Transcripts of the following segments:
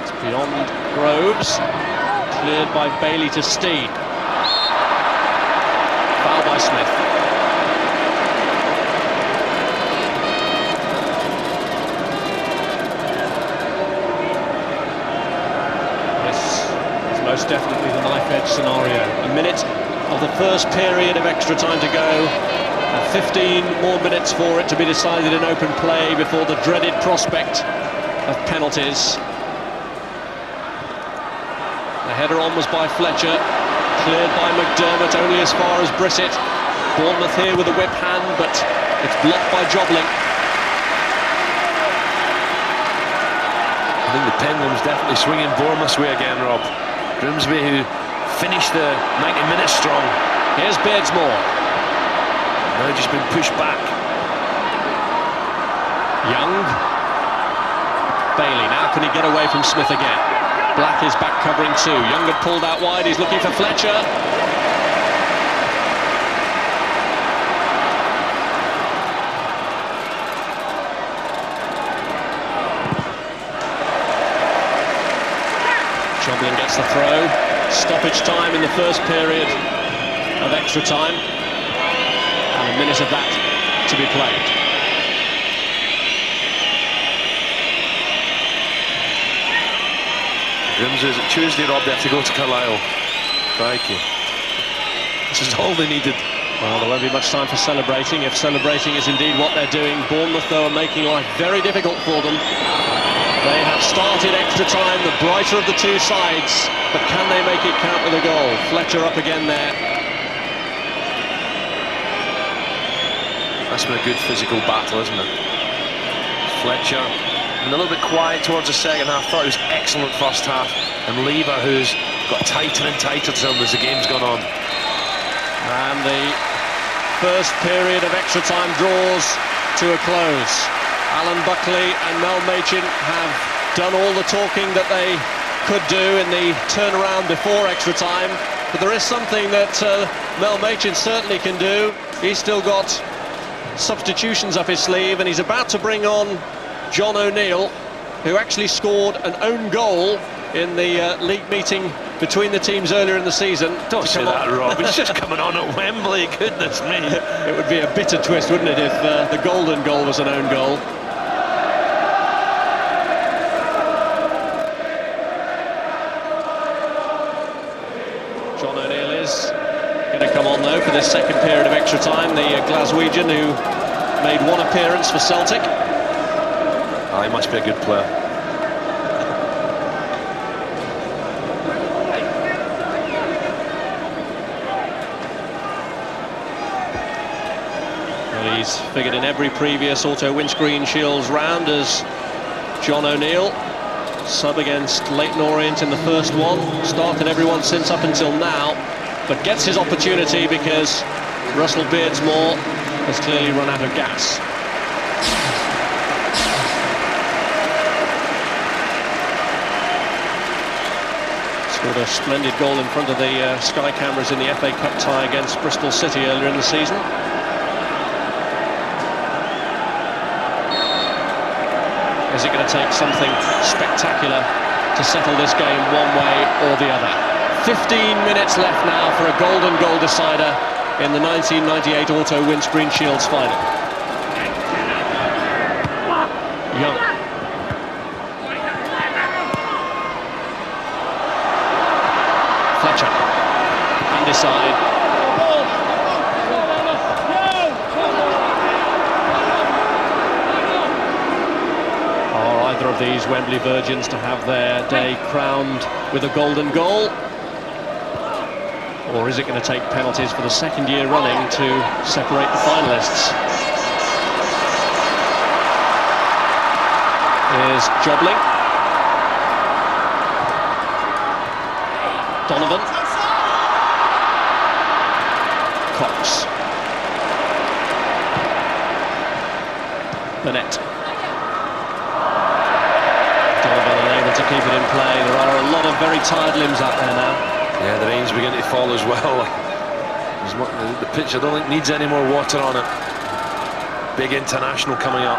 It's beyond Groves, cleared by Bailey to Steen. Foul by Smith. This is most definitely the knife-edge scenario. A minute of the first period of extra time to go, and 15 more minutes for it to be decided in open play before the dreaded prospect of penalties. The header on was by Fletcher, cleared by McDermott only as far as Brissett. Bournemouth here with a whip hand, but it's blocked by Jobling. I think the pendulum's definitely swinging Bournemouth's way again, Rob. Grimsby, who finished the 90 minutes strong. Here's Beardsmore. Now just been pushed back. Young. Bailey, now can he get away from Smith again? Black is back covering two. Young had pulled out wide, he's looking for Fletcher. Jobling gets the throw. Stoppage time in the first period of extra time. And a minute of that to be played. Grimsby, is it Tuesday, Rob? They have to go to Carlisle. Crikey. This is all they needed. Well, there won't be much time for celebrating, if celebrating is indeed what they're doing. Bournemouth, though, are making life very difficult for them. They have started extra time, the brighter of the two sides, but can they make it count with a goal? Fletcher up again there. That's been a good physical battle, isn't it? Fletcher, a little bit quiet towards the second half. Thought it was excellent first half. And Lever, who's got tighter and tighter to him as the game's gone on. And the first period of extra time draws to a close. Alan Buckley and Mel Machin have done all the talking that they could do in the turnaround before extra time. But there is something that Mel Machin certainly can do. He's still got substitutions up his sleeve, and he's about to bring on John O'Neill, who actually scored an own goal in the league meeting between the teams earlier in the season. Don't say that, Rob. He's just coming on at Wembley, goodness me. It would be a bitter twist, wouldn't it, if the golden goal was an own goal. John O'Neill is going to come on, though, for this second period of extra time. The Glaswegian, who made one appearance for Celtic. Oh, he must be a good player. Well, he's figured in every previous Auto Windscreen Shields round as John O'Neill. Sub against Leyton Orient in the first one. Started everyone since up until now, but gets his opportunity because Russell Beardsmore has clearly run out of gas. Scored a splendid goal in front of the Sky cameras in the FA Cup tie against Bristol City earlier in the season. Is it going to take something spectacular to settle this game one way or the other? 15 minutes left now for a golden goal decider in the 1998 Auto Windscreen Shields final. Young. Fletcher. Hand aside. Either of these Wembley Virgins to have their day crowned with a golden goal? Or is it going to take penalties for the second year running to separate the finalists? Here's Jobling. Donovan. Cox. Burnett. To keep it in play. There are a lot of very tired limbs out there now. Yeah, the rain's beginning to fall as well. The pitch, I don't think, needs any more water on it. Big international coming up.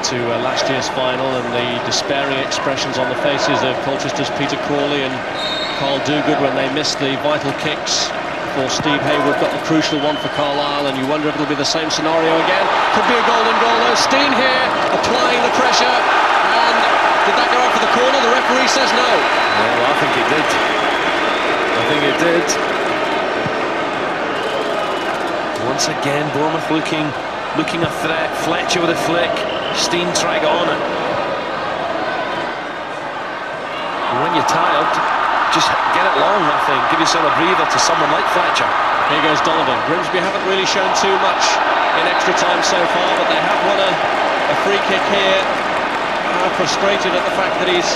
to last year's final and the despairing expressions on the faces of Colchester's Peter Crawley and Carl Duguid when they missed the vital kicks before Steve Hayward got the crucial one for Carlisle, and you wonder if it'll be the same scenario again. Could be a golden goal though. Steen here applying the pressure, and did that go out for the corner? The referee says no. Well, I think it did. I think it did. Once again, Bournemouth looking a threat. Fletcher with a flick. Steen trying to get on it. And when you're tired, just get it long, I think. Give yourself a breather to someone like Fletcher. Here goes Donovan. Grimsby haven't really shown too much in extra time so far, but they have won a free kick here. Frustrated at the fact that he's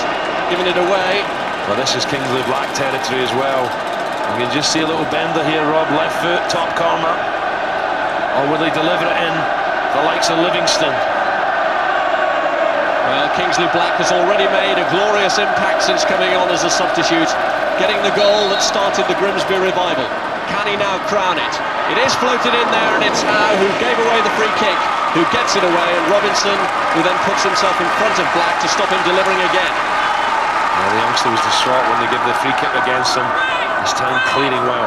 given it away. Well, this is Kingsley Black territory as well. You can just see a little bender here, Rob. Left foot, top corner. Or will he deliver it in? The likes of Livingston. Well, Kingsley Black has already made a glorious impact since coming on as a substitute, getting the goal that started the Grimsby revival. Can he now crown it? It is floated in there, and it's Howe who gave away the free kick, who gets it away, and Robinson, who then puts himself in front of Black to stop him delivering again. Well, the youngster was distraught when they give the free kick against him. This time clearing well.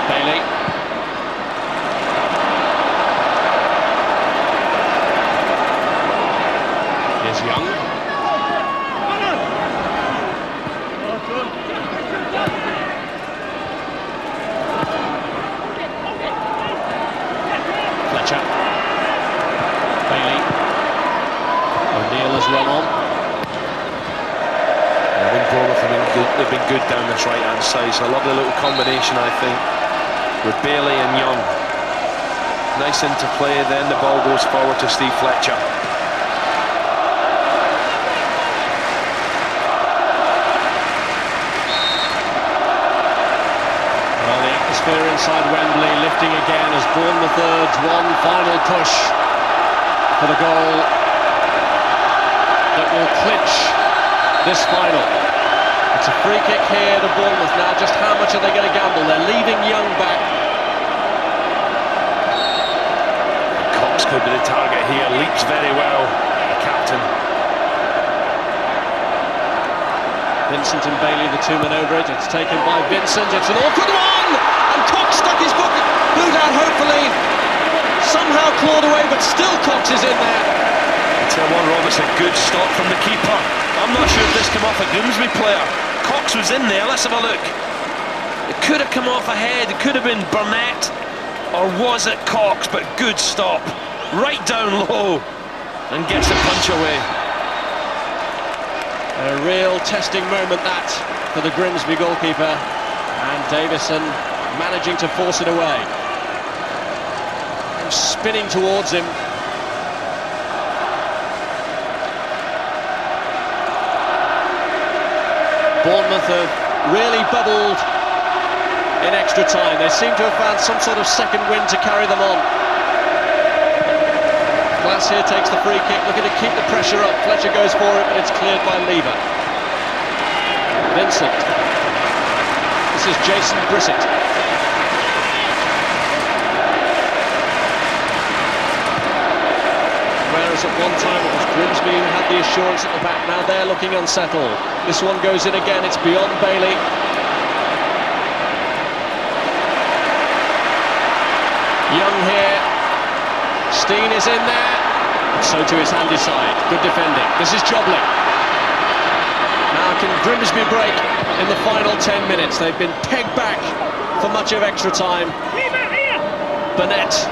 Bailey. Here's Young. Fletcher. Bailey. O'Neill has run on. I think Bournemouth have been good down this right-hand side. So a lovely little combination, I think, with Bailey and Young. Nice interplay, then the ball goes forward to Steve Fletcher. Well, the atmosphere inside Wembley lifting again as Bournemouth urge one final push for the goal that will clinch this final. It's a free kick here to Bournemouth now. Just how much are they going to gamble? They're leaving Young back. Cox could be the target here. Leaps very well, the captain. Vincent and Bailey, the two men over it. It's taken by Vincent. It's an awkward one! And Cox stuck his boot out, hopefully. Somehow clawed away, but still Cox is in there. Tell one, Rob, it's a good stop from the keeper. I'm not sure if this came off a Grimsby player. Cox was in there, let's have a look. It could have come off a head, it could have been Burnett, or was it Cox, but good stop. Right down low, and gets the punch away. A real testing moment that for the Grimsby goalkeeper, and Davison managing to force it away. Spinning towards him. Bournemouth have really bubbled in extra time. They seem to have found some sort of second wind to carry them on. Glass here takes the free kick, looking to keep the pressure up. Fletcher goes for it, but it's cleared by Lever. Vincent. This is Jason Brissett. Whereas at one time it was Grimsby who had the assurance at the back, now they're looking unsettled. This one goes in again, it's beyond Bailey. Young here. Steen is in there. And so to his handy side. Good defending. This is Joblin. Now can Grimsby break in the final 10 minutes? They've been pegged back for much of extra time. Burnett.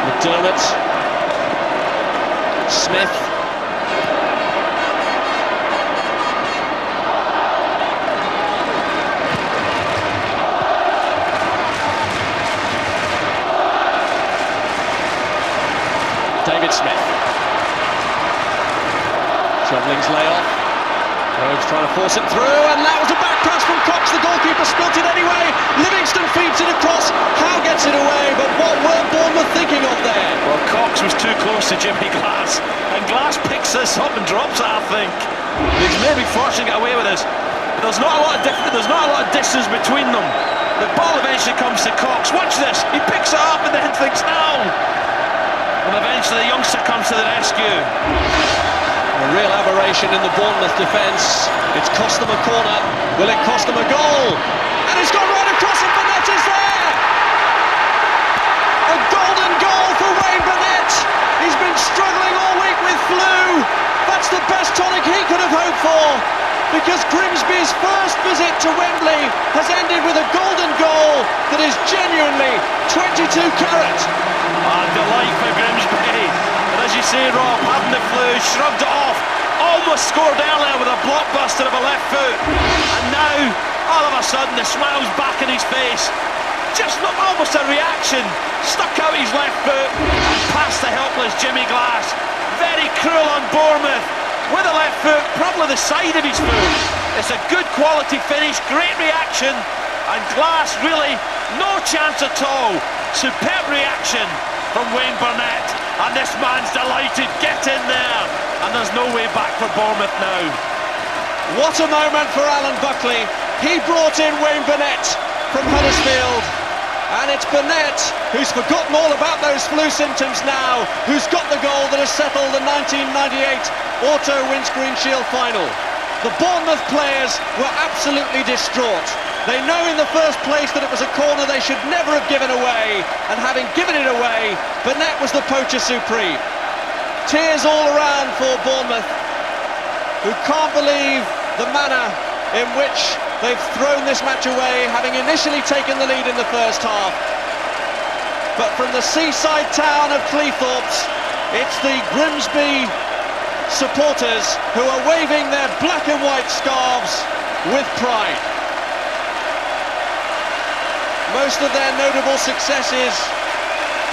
McDermott. Smith. David Smith. Joblin's layoff. Groves trying to force it through, and that was a back pass from Cox. The goalkeeper spilt it anyway. Livingston feeds it across. Howe gets it away, but what were Bournemouth thinking of there? Well, Cox was too close to Jimmy Glass, and Glass picks this up and drops it, I think. He's maybe forcing to get away with this. but there's not a lot of distance between them. The ball eventually comes to Cox. Watch this, he picks it up and then thinks no, and eventually the youngster comes to the rescue. A real aberration in the Bournemouth defence. It's cost them a corner. Will it cost them a goal? And it's gone right across and Burnett is there! A golden goal for Wayne Burnett! He's been struggling all week with flu. That's the best tonic he could have hoped for, because Grimsby's first visit to Wembley has ended with a golden goal that is genuinely 22 carat. Delight for Grimsby. And as you say, Rob, having the flu, shrugged it off, almost scored earlier with a blockbuster of a left foot, and now, all of a sudden, the smile's back in his face. Just almost a reaction, stuck out his left foot and past the helpless Jimmy Glass. Very cruel on Bournemouth, with a left foot, probably the side of his foot. It's a good quality finish, great reaction, and Glass really no chance at all. Superb reaction from Wayne Burnett, and this man's delighted. Get in there, and there's no way back for Bournemouth now. What a moment for Alan Buckley. He brought in Wayne Burnett from Huddersfield, and it's Burnett who's forgotten all about those flu symptoms now, who's got the goal that has settled the 1998 Auto Windscreen Shield final. The Bournemouth players were absolutely distraught. They know in the first place that it was a corner they should never have given away, and having given it away, Burnett was the poacher supreme. Tears all around for Bournemouth, who can't believe the manner in which they've thrown this match away, having initially taken the lead in the first half. But from the seaside town of Cleethorpes, it's the Grimsby supporters who are waving their black and white scarves with pride. Most of their notable successes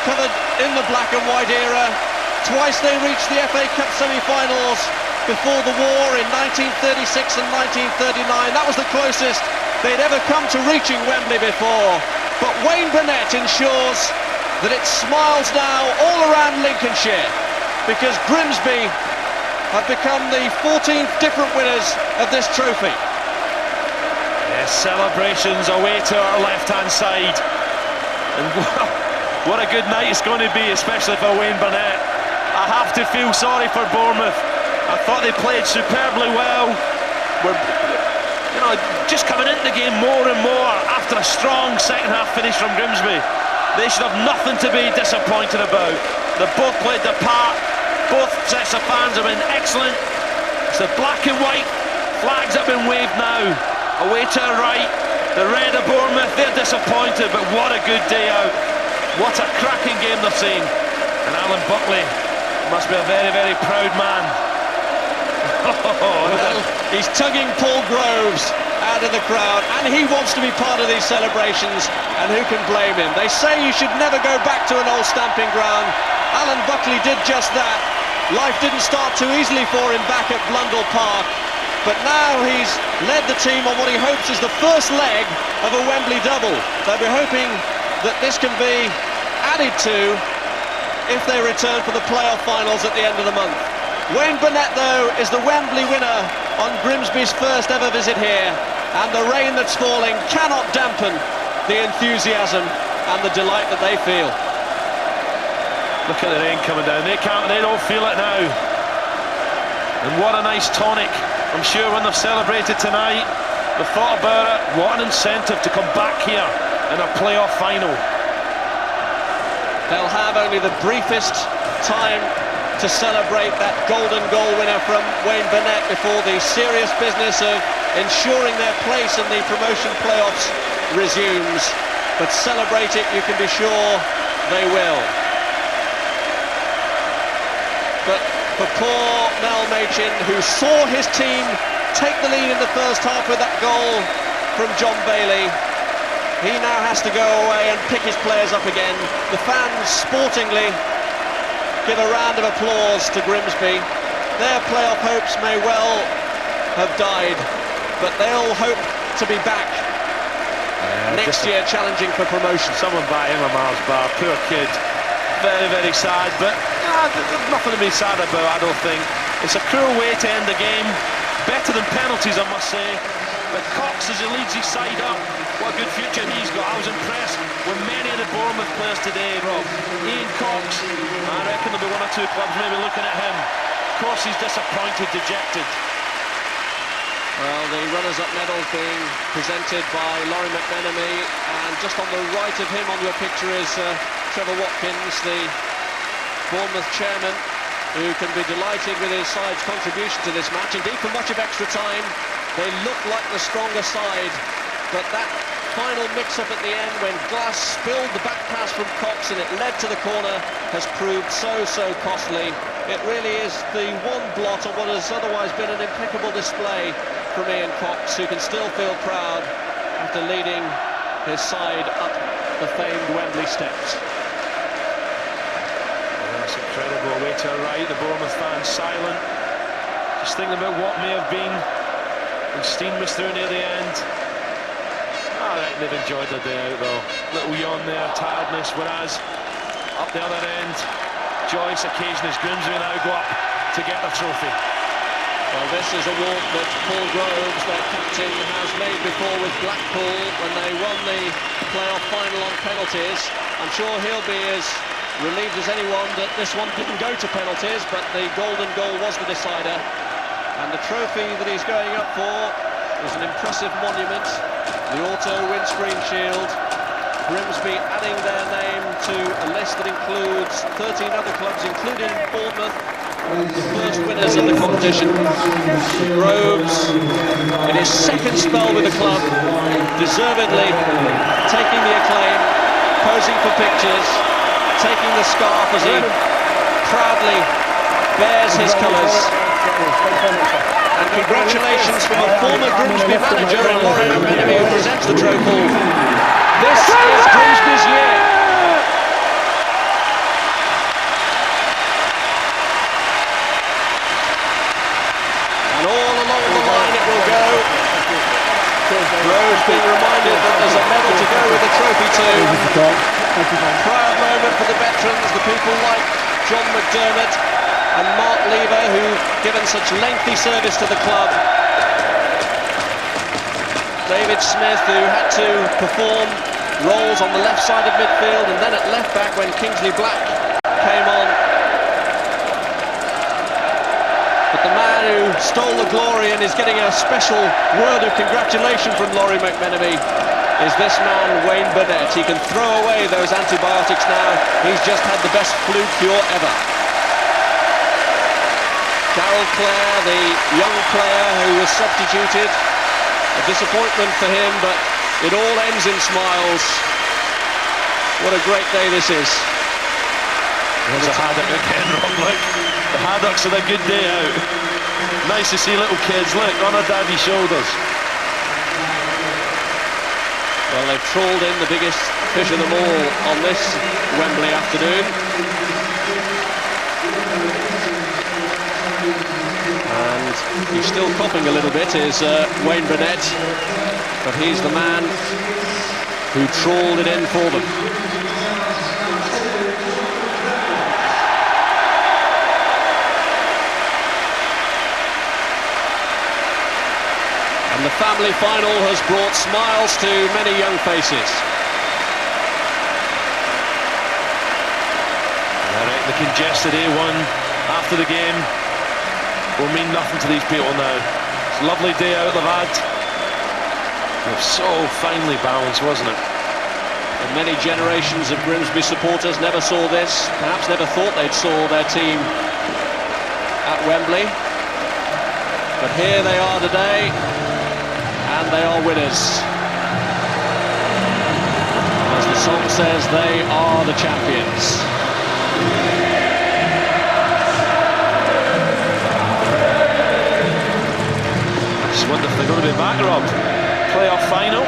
covered in the black and white era. Twice they reached the FA Cup semi-finals before the war in 1936 and 1939. That was the closest they'd ever come to reaching Wembley before. But Wayne Burnett ensures that it smiles now all around Lincolnshire, because Grimsby have become the 14th different winners of this trophy. Yes, celebrations away to our left-hand side. And what a good night it's going to be, especially for Wayne Burnett. I have to feel sorry for Bournemouth. I thought they played superbly well. We're, just coming into the game more and more after a strong second-half finish from Grimsby. They should have nothing to be disappointed about. They both played their part. Both sets of fans have been excellent. It's the black and white flags have been waved now. Away to the right, the red of Bournemouth, they're disappointed, but what a good day out. What a cracking game they've seen. And Alan Buckley must be a very, very proud man. Well, he's tugging Paul Groves out of the crowd, and he wants to be part of these celebrations, and who can blame him? They say you should never go back to an old stamping ground. Alan Buckley did just that. Life didn't start too easily for him back at Blundell Park, but now he's led the team on what he hopes is the first leg of a Wembley double. They'll be hoping that this can be added to if they return for the playoff finals at the end of the month. Wayne Burnett, though, is the Wembley winner on Grimsby's first ever visit here, and the rain that's falling cannot dampen the enthusiasm and the delight that they feel. Look at the rain coming down. They don't feel it now. And what a nice tonic. I'm sure when they've celebrated tonight, they've thought about it. What an incentive to come back here in a playoff final. They'll have only the briefest time to celebrate that golden goal winner from Wayne Burnett before the serious business of ensuring their place in the promotion playoffs resumes. But celebrate it, you can be sure they will. But for poor Mel Machin, who saw his team take the lead in the first half with that goal from John Bailey, he now has to go away and pick his players up again. The fans sportingly give a round of applause to Grimsby. Their playoff hopes may well have died, but they'll hope to be back next year challenging for promotion. Someone buy him a Mars bar, poor kid. Very, very sad, but there's nothing to be sad about, I don't think. It's a cruel way to end the game. Better than penalties, I must say. But Cox, as he leads his side up, what a good future he's got. I was impressed with many of the Bournemouth players today, Rob. Ian Cox, I reckon there'll be one or two clubs maybe looking at him. Of course he's disappointed, dejected. Well, the runners-up medal being presented by Laurie McMenemy, and just on the right of him on your picture is Trevor Watkins, the Bournemouth chairman, who can be delighted with his side's contribution to this match. Indeed, for much of extra time, they looked like the stronger side, but that final mix-up at the end when Glass spilled the back pass from Cox and it led to the corner has proved so costly. It really is the one blot on what has otherwise been an impeccable display from Ian Cox, who can still feel proud after leading his side up the famed Wembley steps. That's incredible. Way to our right, the Bournemouth fans silent, just thinking about what may have been, and Steen was through near the end. I reckon they've enjoyed their day out though. Little yawn there, tiredness, whereas up the other end, Joyce occasion as Grimsby now go up to get the trophy. Well, this is a walk that Paul Groves, their captain, has made before with Blackpool when they won the playoff final on penalties. I'm sure he'll be as relieved as anyone that this one didn't go to penalties, but the golden goal was the decider. And the trophy that he's going up for is an impressive monument, the Auto Windscreen Shield. Grimsby adding their name to a list that includes 13 other clubs, including Bournemouth, the first winners of the competition. Groves, in his second spell with the club, deservedly taking the acclaim, posing for pictures, taking the scarf as he proudly bears his colours. And congratulations from a former Grimsby manager in Laurie McMenemy, who presents the trophy. This is Grimsby's year. And all along the line it will go. Groves being reminded that there's a medal to go with the trophy too. Proud moment for the veterans, the people like John McDermott and Mark Lever, who've given such lengthy service to the club. David Smith, who had to perform roles on the left side of midfield and then at left back when Kingsley Black came on. But the man who stole the glory and is getting a special word of congratulation from Laurie McMenemy is this man, Wayne Burnett. He can throw away those antibiotics now. He's just had the best flu cure ever. Darrell Clare, the young player who was substituted, a disappointment for him, but it all ends in smiles. What a great day this is. There's a haddock again, Rob, look. The haddocks had a good day out. Nice to see little kids, look, on their daddy's shoulders. Well, they've trawled in the biggest fish of them all on this Wembley afternoon. And he's still coughing a little bit, is Wayne Burnett, but he's the man who trawled it in for them. And the family final has brought smiles to many young faces. I reckon the congested A1 after the game will mean nothing to these people now. It's a lovely day out they've had. It was so finely balanced, wasn't it? And many generations of Grimsby supporters never saw this, perhaps never thought they'd saw their team at Wembley. But here they are today, and they are winners. As the song says, they are the champions. I just wonder if they're going to be back, Rob. Playoff final.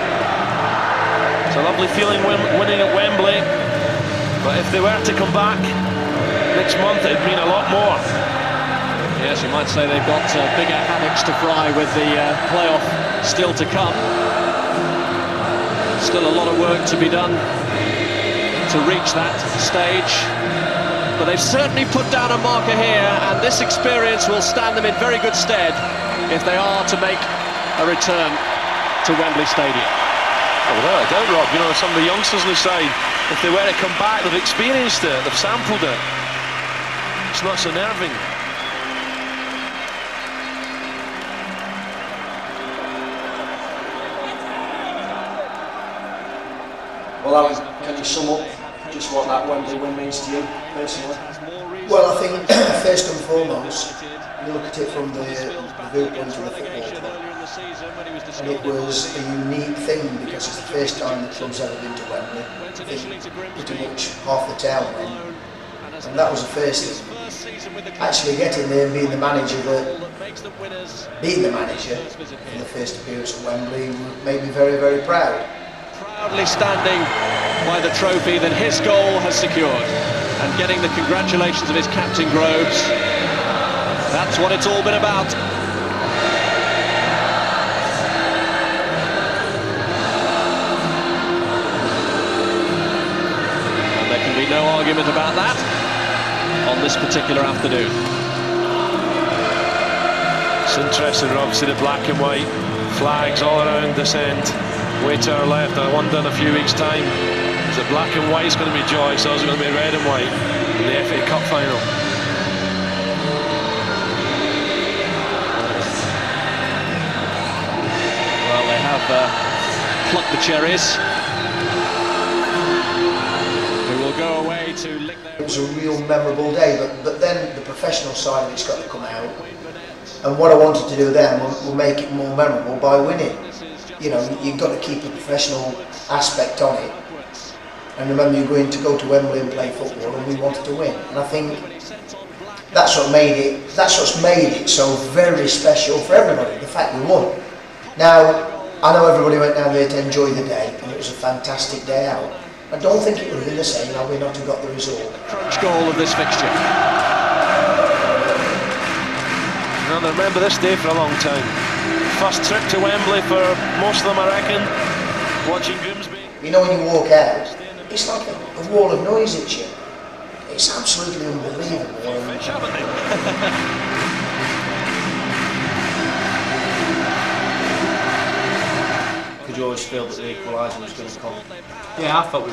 It's a lovely feeling winning at Wembley, but if they were to come back next month, it'd mean a lot more. Yes, you might say they've got bigger haddocks to fry with the playoff still to come. Still a lot of work to be done to reach that stage, but they've certainly put down a marker here, and this experience will stand them in very good stead if they are to make a return. to Wembley Stadium. Oh, without a doubt, Rob, you know, some of the youngsters on the side, if they were to come back, they've experienced it, they've sampled it. It's not so nerving. Well, Alan, can you sum up just what that Wembley win means to you personally? Well, I think first and foremost, you look at it from the viewpoint of the football club, and it was a unique thing because it's the first time the club's ever been to Wembley. I think pretty much half the town went, and that was the first thing. Actually getting there and being the manager for the first appearance at Wembley made me very, very proud. Proudly standing by the trophy that his goal has secured and getting the congratulations of his captain Groves. That's what it's all been about. And there can be no argument about that on this particular afternoon. It's interesting, Rob, see the black and white flags all around this end. Way to our left. I wonder in a few weeks' time, is it black and white is going to be Joyce, or is it going to be red and white in the FA Cup final? Well, they have plucked the cherries. Who will go away to lick their... It was a real memorable day, but then the professional side of it's got to come out. And what I wanted to do then will make it more memorable by winning. You know, you've got to keep a professional aspect on it. And remember, you're going to go to Wembley and play football, and we wanted to win. And I think that's what made it. That's what's made it so very special for everybody. The fact we won. Now, I know everybody went down there to enjoy the day, and it was a fantastic day out. I don't think it would have been the same had we not have got the result. Crunch goal of this fixture. And I remember this day for a long time. First trip to Wembley for most of them, I reckon, watching Grimsby. You know, when you walk out, it's like a wall of noise hits you. It's absolutely unbelievable. Fish, haven't they? Could you always feel that the equaliser was going to come? Yeah, I thought we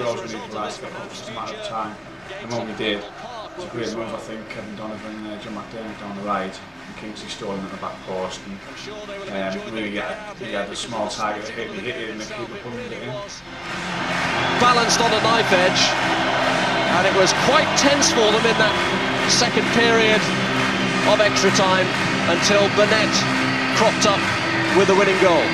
were always going to equalise, but it was just a matter of time. And when we did, it was a great move, I think. Kevin Donovan and John McDermott down the right, and Kingsley Sterling at the back post, and really he had a small target hit, he hit it and the keeper couldn't get in. Balanced on a knife edge, and it was quite tense for them in that second period of extra time until Burnett cropped up with the winning goal.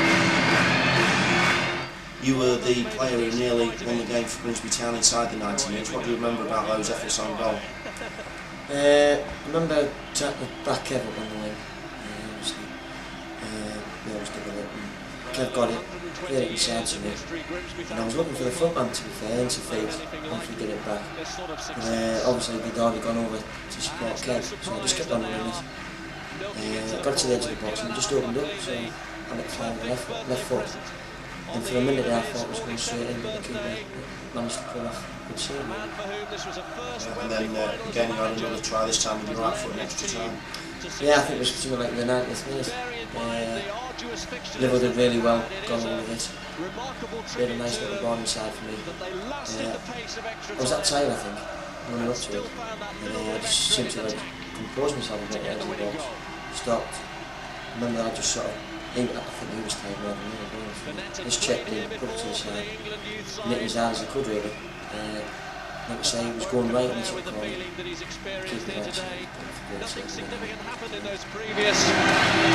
You were the player who nearly won the game for Grimsby Town inside the 90 minutes. What do you remember about those efforts on goal? I remember trying to back Kev up on the wing. Obviously, we always did it. Kev got it, cleared it inside to me. And I was looking for the front man, to be fair, into feet once we get it back. Obviously, they'd already gone over to support Kev, so I just kept on running it. Got to the edge of the box and it just opened up, so I let fly with the left foot. And for a minute there, I thought it was going straight in, but the keeper managed to pull off a good save. And then again you had another try, this time with your right foot in extra time. Yeah, I think it was something like the 90th minute. Liverpool did really well, got all of it. They had a nice little ball inside for me. I was that tired, I think, running up to it. And I just seemed to compose myself a bit at the edge of the box. Stopped. Remember, I just sort of, I think he was tired more than me as well. Just checked in, put it to the side, and it was as he could really. Like I say, he was going right in the corner. Significant happened in those previous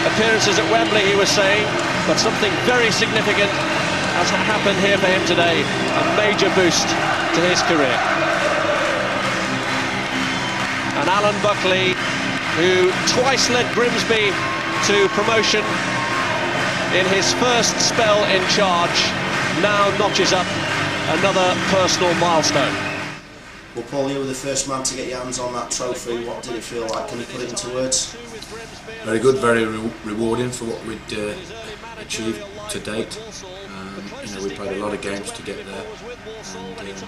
appearances at Wembley, he was saying, but something very significant has happened here for him today. A major boost to his career. And Alan Buckley, who twice led Grimsby to promotion in his first spell in charge, now notches up another personal milestone. Well, Paul, you were the first man to get your hands on that trophy. What did it feel like? Can you put it into words? Very good, very rewarding for what we'd achieved to date. We played a lot of games to get there, and it was a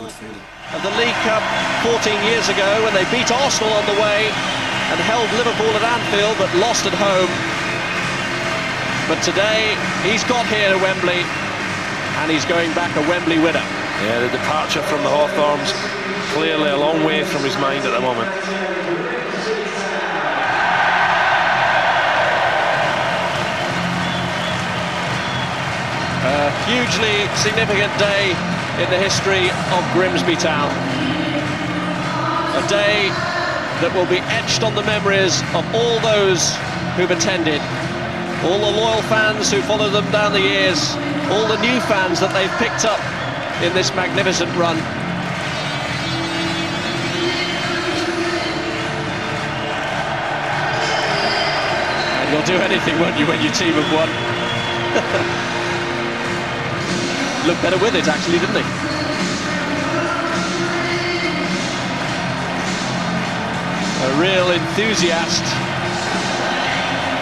good feeling. And the League Cup 14 years ago, when they beat Arsenal on the way and held Liverpool at Anfield but lost at home. But today, he's got here to Wembley, and he's going back a Wembley winner. Yeah, the departure from the Hawthorns clearly a long way from his mind at the moment. A hugely significant day in the history of Grimsby Town. A day that will be etched on the memories of all those who've attended, all the loyal fans who followed them down the years, all the new fans that they've picked up in this magnificent run. And you'll do anything, won't you, when your team have won? Looked better with it, actually, didn't he? A real enthusiast.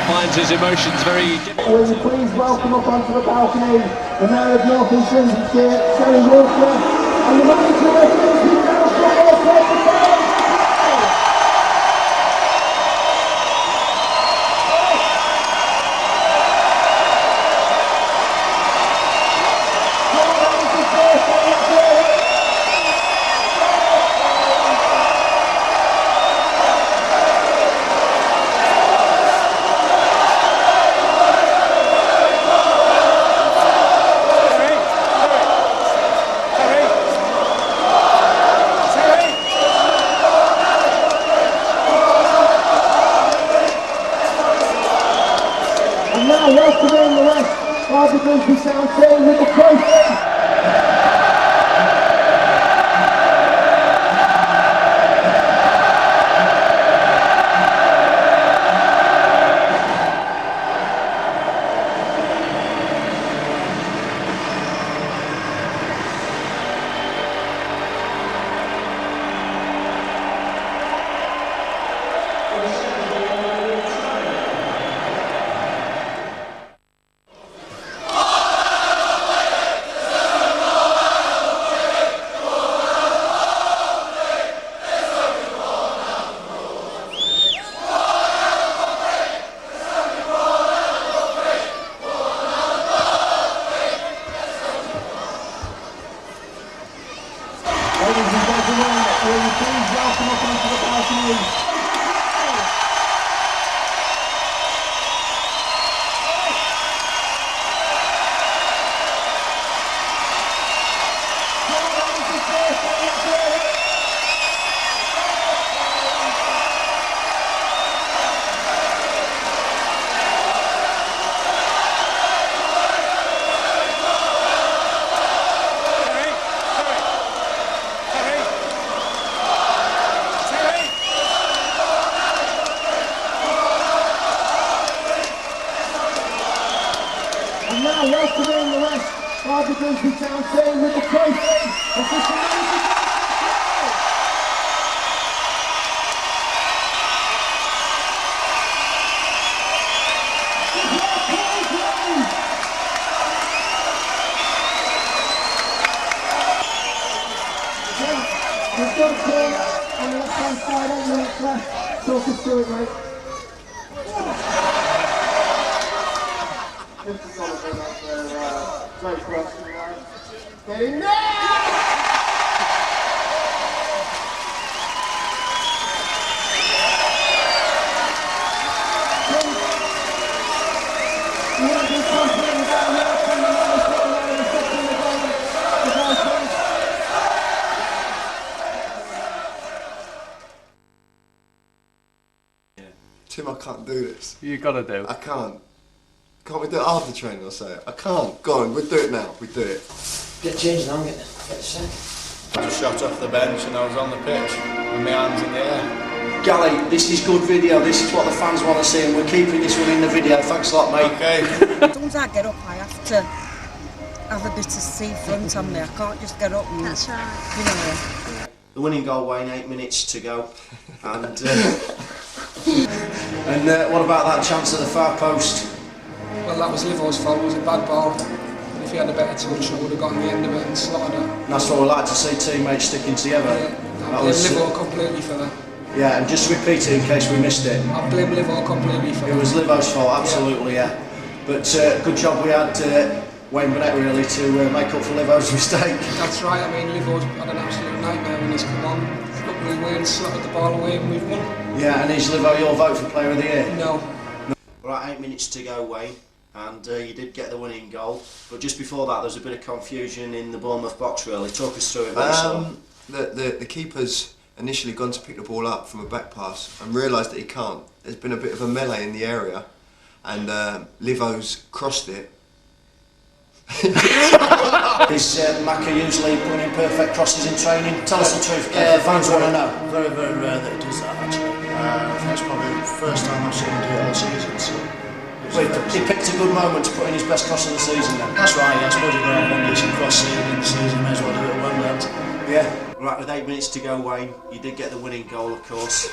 Finds his emotions very... Will you please welcome up onto the balcony the Mayor of North East Lincolnshire, Terry Walker, and the manager of Grimsby Town Get. And now welcoming the rest of the Grimsby Town team with the trophy. Ladies and gentlemen, will you please welcome up onto the balcony and now welcoming the rest of the Grimsby Town team with the trophy. We've got a corner on the left-hand side, 8 minutes left. Talk us through it, mate. This is going to bring up their great question, right? Get in there! You want to do something down here from the lowest bottom line of the second in the game? The guys, please. Tim, I can't do this. You gotta do. I can't. Can't we do it after training or say it? I can't. Go on, we'll do it now. We do it. Get changed now, get set. I just shot off the bench and I was on the pitch with my hands in the air. Gally, this is good video. This is what the fans want to see, and we're keeping this one in the video. Thanks a lot, mate. Okay. Sometimes I get up, I have to have a bit of seafront on me. I can't just get up and... That's right. You know. The winning goal, Wayne, 8 minutes to go. And what about that chance at the far post? Well, that was Livo's fault. It was a bad ball. And if he had a better touch, I would have gotten the end of it and slotted it. And that's what we like to see, teammates sticking together. I blame Livo completely for that. Yeah, and just repeat it in case we missed it. I blame Livo completely for that. It was Livo's fault, absolutely, yeah. But good job we had Wayne Burnett really to make up for Livo's mistake. That's right, I mean Livo's had an absolute nightmare when he's come on. Luckily Wayne slotted the ball away and we've won. Yeah, and is Livo your vote for Player of the Year? No. Right, 8 minutes to go, Wayne, and you did get the winning goal. But just before that, there was a bit of confusion in the Bournemouth box. Really, talk us through it. The keeper's initially gone to pick the ball up from a back pass and realised that he can't. There's been a bit of a melee in the area, and Livo's crossed it. Is Macca usually putting in perfect crosses in training? Tell us the truth, Yeah, fans want to know. Very, very rare that he does that actually. I think it's probably the first time I've seen him do it all season. So he picked a good moment to put in his best cross of the season then. that's right, yeah, I suppose you've got to have one decent cross in the season, may as well do it at Wembley, haven't you? Yeah. Right, with 8 minutes to go, Wayne, you did get the winning goal, of course.